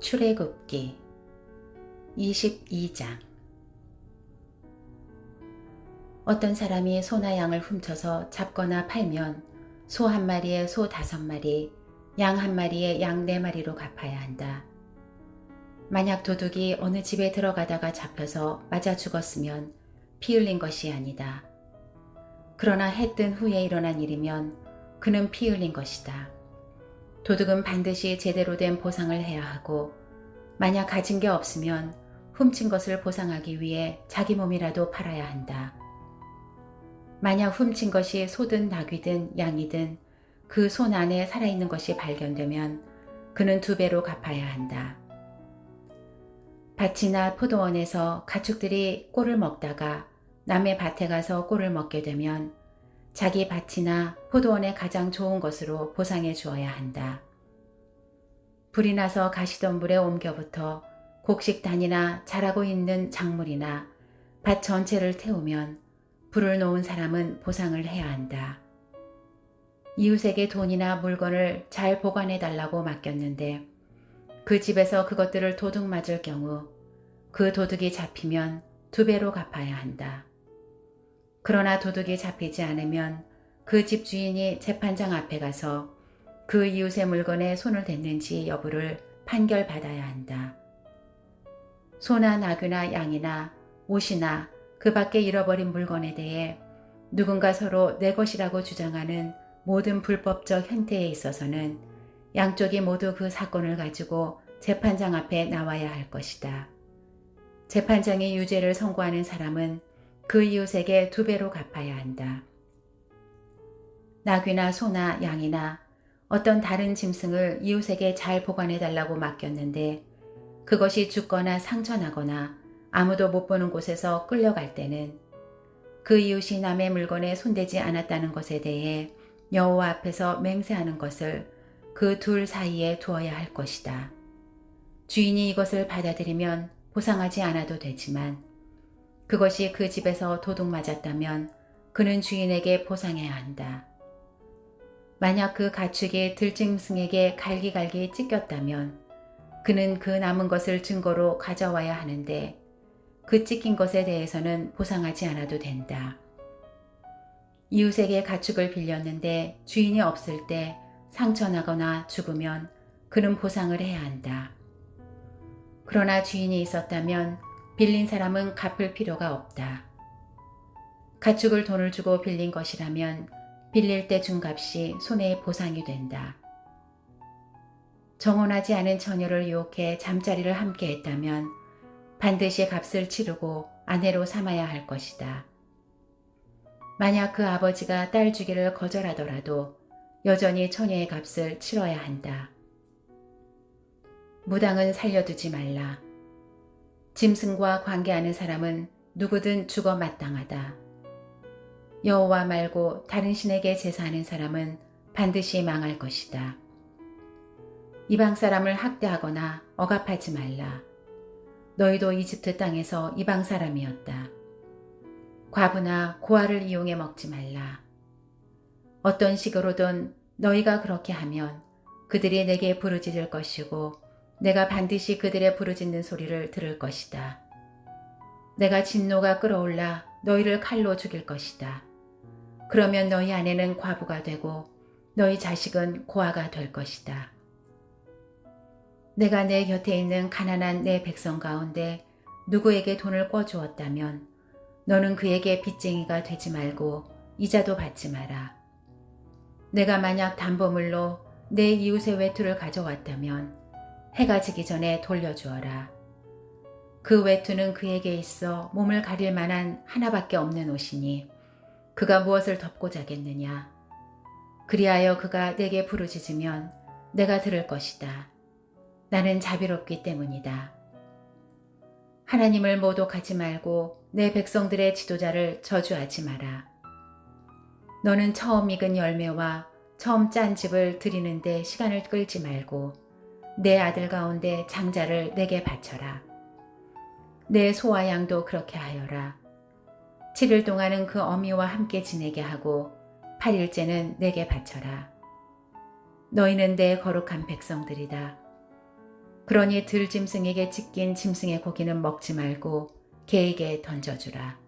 출애굽기 22장. 어떤 사람이 소나 양을 훔쳐서 잡거나 팔면 소 한 마리에 소 5마리, 양 한 마리에 양 4마리로 갚아야 한다. 만약 도둑이 어느 집에 들어가다가 잡혀서 맞아 죽었으면 피 흘린 것이 아니다. 그러나 해 뜬 후에 일어난 일이면 그는 피 흘린 것이다. 도둑은 반드시 제대로 된 보상을 해야 하고, 만약 가진 게 없으면 훔친 것을 보상하기 위해 자기 몸이라도 팔아야 한다. 만약 훔친 것이 소든 닭이든 양이든 그 손 안에 살아있는 것이 발견되면 그는 2배로 갚아야 한다. 밭이나 포도원에서 가축들이 꼴을 먹다가 남의 밭에 가서 꼴을 먹게 되면 자기 밭이나 포도원의 가장 좋은 것으로 보상해 주어야 한다. 불이 나서 가시던 물에 옮겨부터 곡식단이나 자라고 있는 작물이나 밭 전체를 태우면 불을 놓은 사람은 보상을 해야 한다. 이웃에게 돈이나 물건을 잘 보관해 달라고 맡겼는데 그 집에서 그것들을 도둑 맞을 경우 그 도둑이 잡히면 2배로 갚아야 한다. 그러나 도둑이 잡히지 않으면 그 집 주인이 재판장 앞에 가서 그 이웃의 물건에 손을 댔는지 여부를 판결받아야 한다. 소나 나귀나 양이나 옷이나 그 밖에 잃어버린 물건에 대해 누군가 서로 내 것이라고 주장하는 모든 불법적 행태에 있어서는 양쪽이 모두 그 사건을 가지고 재판장 앞에 나와야 할 것이다. 재판장이 유죄를 선고하는 사람은 그 이웃에게 2배로 갚아야 한다. 나귀나 소나 양이나 어떤 다른 짐승을 이웃에게 잘 보관해 달라고 맡겼는데 그것이 죽거나 상처나거나 아무도 못 보는 곳에서 끌려갈 때는 그 이웃이 남의 물건에 손대지 않았다는 것에 대해 여호와 앞에서 맹세하는 것을 그 둘 사이에 두어야 할 것이다. 주인이 이것을 받아들이면 보상하지 않아도 되지만 그것이 그 집에서 도둑 맞았다면 그는 주인에게 보상해야 한다. 만약 그 가축이 들짐승에게 갈기갈기 찢겼다면 그는 그 남은 것을 증거로 가져와야 하는데 그 찢긴 것에 대해서는 보상하지 않아도 된다. 이웃에게 가축을 빌렸는데 주인이 없을 때 상처나거나 죽으면 그는 보상을 해야 한다. 그러나 주인이 있었다면 빌린 사람은 갚을 필요가 없다. 가축을 돈을 주고 빌린 것이라면 빌릴 때 준 값이 손해의 보상이 된다. 정혼하지 않은 처녀를 유혹해 잠자리를 함께 했다면 반드시 값을 치르고 아내로 삼아야 할 것이다. 만약 그 아버지가 딸 주기를 거절하더라도 여전히 처녀의 값을 치러야 한다. 무당은 살려두지 말라. 짐승과 관계하는 사람은 누구든 죽어 마땅하다. 여호와 말고 다른 신에게 제사하는 사람은 반드시 망할 것이다. 이방 사람을 학대하거나 억압하지 말라. 너희도 이집트 땅에서 이방 사람이었다. 과부나 고아를 이용해 먹지 말라. 어떤 식으로든 너희가 그렇게 하면 그들이 내게 부르짖을 것이고 내가 반드시 그들의 부르짖는 소리를 들을 것이다. 내가 진노가 끓어올라 너희를 칼로 죽일 것이다. 그러면 너희 아내는 과부가 되고 너희 자식은 고아가 될 것이다. 내가 내 곁에 있는 가난한 내 백성 가운데 누구에게 돈을 꿔주었다면 너는 그에게 빚쟁이가 되지 말고 이자도 받지 마라. 내가 만약 담보물로 내 이웃의 외투를 가져왔다면 해가 지기 전에 돌려주어라. 그 외투는 그에게 있어 몸을 가릴 만한 하나밖에 없는 옷이니 그가 무엇을 덮고 자겠느냐. 그리하여 그가 내게 부르짖으면 내가 들을 것이다. 나는 자비롭기 때문이다. 하나님을 모독하지 말고 내 백성들의 지도자를 저주하지 마라. 너는 처음 익은 열매와 처음 짠 즙을 드리는데 시간을 끌지 말고 내 아들 가운데 장자를 내게 바쳐라. 내 소와 양도 그렇게 하여라. 7일 동안은 그 어미와 함께 지내게 하고 8일째는 내게 바쳐라. 너희는 내 거룩한 백성들이다. 그러니 들짐승에게 찢긴 짐승의 고기는 먹지 말고 개에게 던져주라.